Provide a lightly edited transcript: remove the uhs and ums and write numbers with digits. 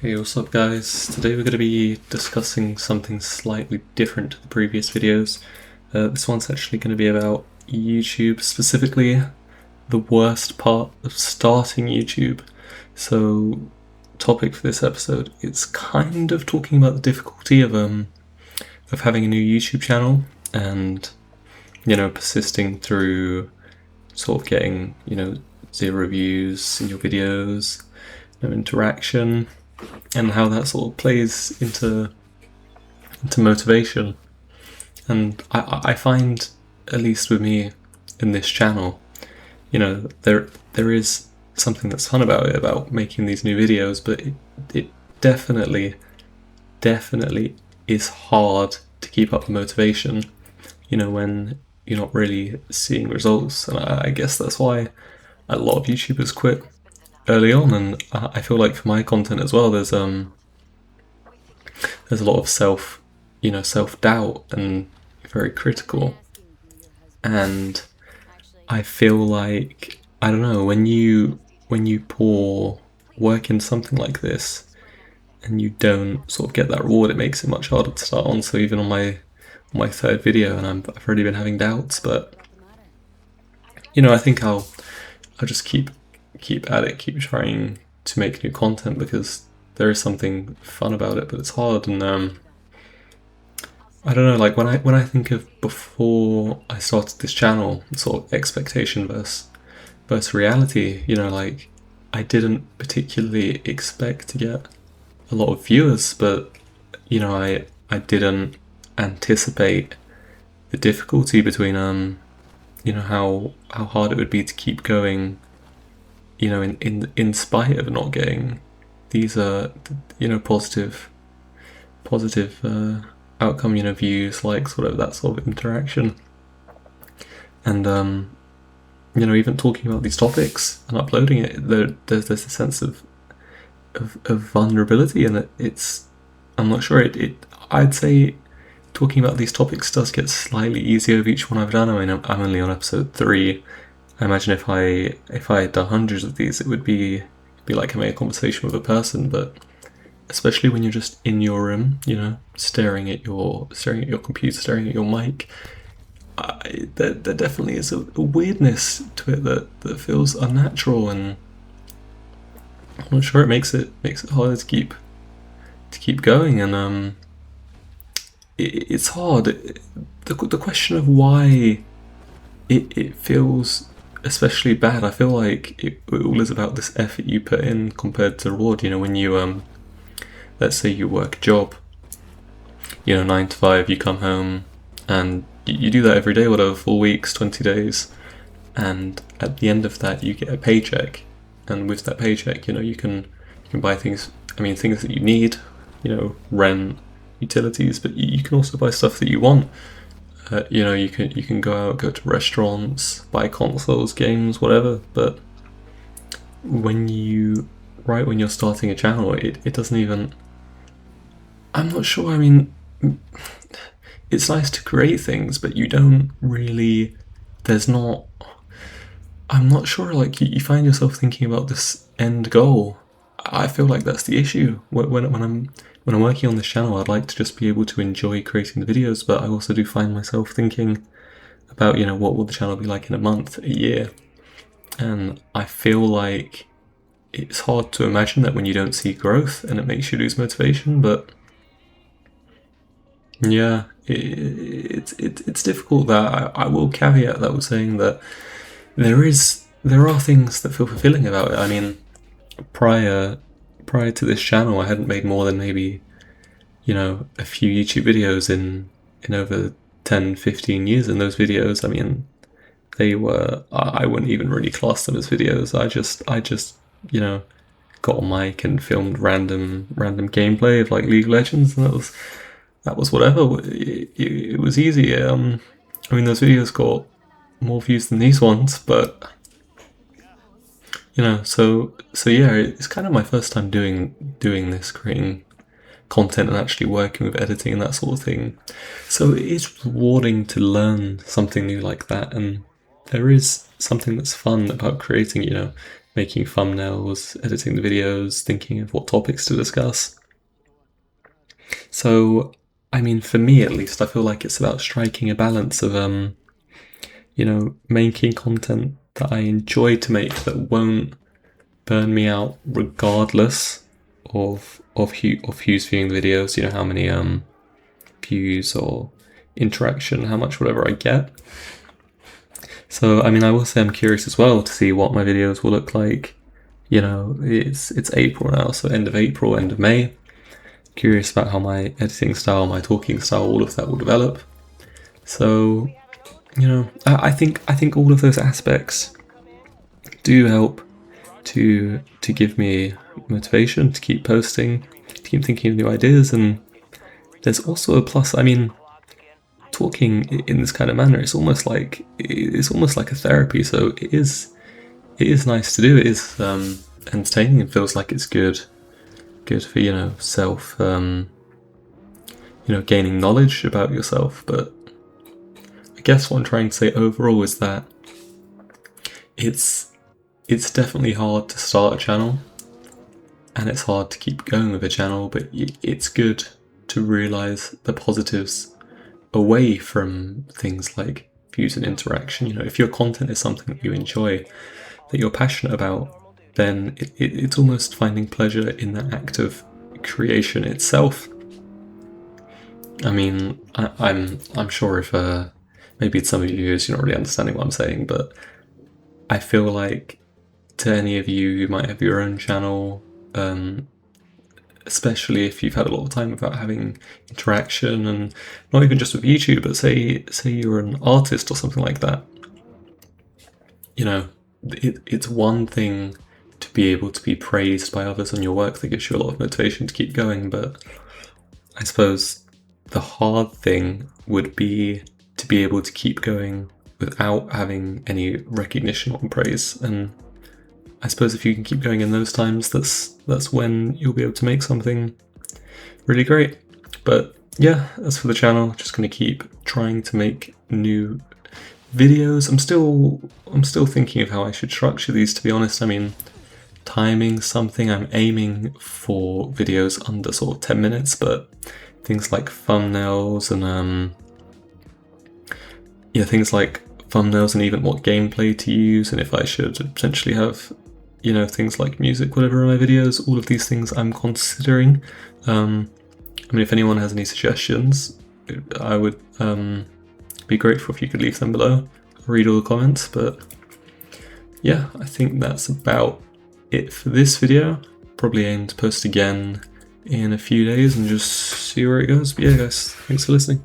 Hey, what's up guys? Today we're going to be discussing something slightly different to the previous videos. This one's actually going to be about YouTube, specifically the worst part of starting YouTube. So, topic for this episode, it's kind of talking about the difficulty of having a new YouTube channel and, persisting through sort of getting, 0 views in your videos, no interaction, and how that sort of plays into motivation. And I find, at least with me in this channel, there is something that's fun about it, about making these new videos, but it definitely is hard to keep up the motivation, when you're not really seeing results. And I guess that's why a lot of YouTubers quit early on, and I feel like for my content as well, there's a lot of self-doubt and very critical. And I feel like, I don't know, when you pour work in something like this and you don't sort of get that reward, it makes it much harder to start on. So even on my third video, and I've already been having doubts, but I think I'll just keep at it, keep trying to make new content, because there is something fun about it, but it's hard. And I don't know, like when I think of before I started this channel, sort of expectation versus reality, like I didn't particularly expect to get a lot of viewers, but I didn't anticipate the difficulty between how hard it would be to keep going, in spite of not getting these positive outcome, views, likes, whatever, that sort of interaction. And even talking about these topics and uploading it, there's a sense of vulnerability, and I'm not sure, I'd say talking about these topics does get slightly easier with each one I've done. I mean, I'm only on episode 3. I imagine if I had done hundreds of these, it would be like having a conversation with a person. But especially when you're just in your room, staring at your computer, staring at your mic, there definitely is a weirdness to it that feels unnatural, and I'm not sure, it makes it harder to keep going. And it's hard. The question of why it feels especially bad, I feel like it all is about this effort you put in compared to reward. When you let's say you work a job, 9 to 5, you come home and you do that every day, whatever, 4 weeks, 20 days, and at the end of that you get a paycheck, and with that paycheck, you can buy things, things that you need, rent, utilities, but you can also buy stuff that you want. You can go out, go to restaurants, buy consoles, games, whatever. But when you're starting a channel, it doesn't even, I'm not sure, it's nice to create things, but you don't really, I'm not sure, like you find yourself thinking about this end goal. I feel like that's the issue. When I'm working on this channel, I'd like to just be able to enjoy creating the videos, but I also do find myself thinking about, what will the channel be like in a month, a year? And I feel like it's hard to imagine that when you don't see growth, and it makes you lose motivation. But yeah, it's difficult. That I will caveat that with saying that there are things that feel fulfilling about it. Prior to this channel, I hadn't made more than maybe, a few YouTube videos in over 10, 15 years. And those videos, they were, I wouldn't even really class them as videos. I just got a mic and filmed random gameplay of like League of Legends, and that was whatever. It was easy. Those videos got more views than these ones, but so yeah, it's kind of my first time doing this, creating content and actually working with editing and that sort of thing. So it is rewarding to learn something new like that, and there is something that's fun about creating, making thumbnails, editing the videos, thinking of what topics to discuss. So, I mean, for me at least, I feel like it's about striking a balance of, making content that I enjoy to make that won't burn me out regardless of who's viewing the videos, how many views or interaction, how much whatever I get. So, I mean, I will say I'm curious as well to see what my videos will look like. It's April now, so end of April, end of May. Curious about how my editing style, my talking style, all of that will develop. So, I think all of those aspects do help to give me motivation to keep posting, to keep thinking of new ideas. And there's also a plus. I mean, talking in this kind of manner, it's almost like a therapy. So it is nice to do. It is entertaining and feels like it's good for self, gaining knowledge about yourself. But I guess what I'm trying to say overall is that it's definitely hard to start a channel, and it's hard to keep going with a channel, but it's good to realize the positives away from things like views and interaction. If your content is something that you enjoy, that you're passionate about, then it's almost finding pleasure in the act of creation itself. I mean, I'm sure if maybe it's some of you who's not really understanding what I'm saying, but I feel like to any of you who might have your own channel, especially if you've had a lot of time without having interaction, and not even just with YouTube, but say you're an artist or something like that, it's one thing to be able to be praised by others on your work that gives you a lot of motivation to keep going, but I suppose the hard thing would be to be able to keep going without having any recognition or praise. And I suppose if you can keep going in those times, that's when you'll be able to make something really great. But yeah, as for the channel, just going to keep trying to make new videos. I'm still thinking of how I should structure these, to be honest. I mean, timing something, I'm aiming for videos under sort of 10 minutes, but things like thumbnails and even what gameplay to use, and if I should potentially have things like music, whatever, in my videos. All of these things I'm considering. I mean, if anyone has any suggestions, I would be grateful if you could leave them below. I'll read all the comments, but yeah, I think that's about it for this video. Probably aim to post again in a few days and just see where it goes. But yeah, guys, thanks for listening.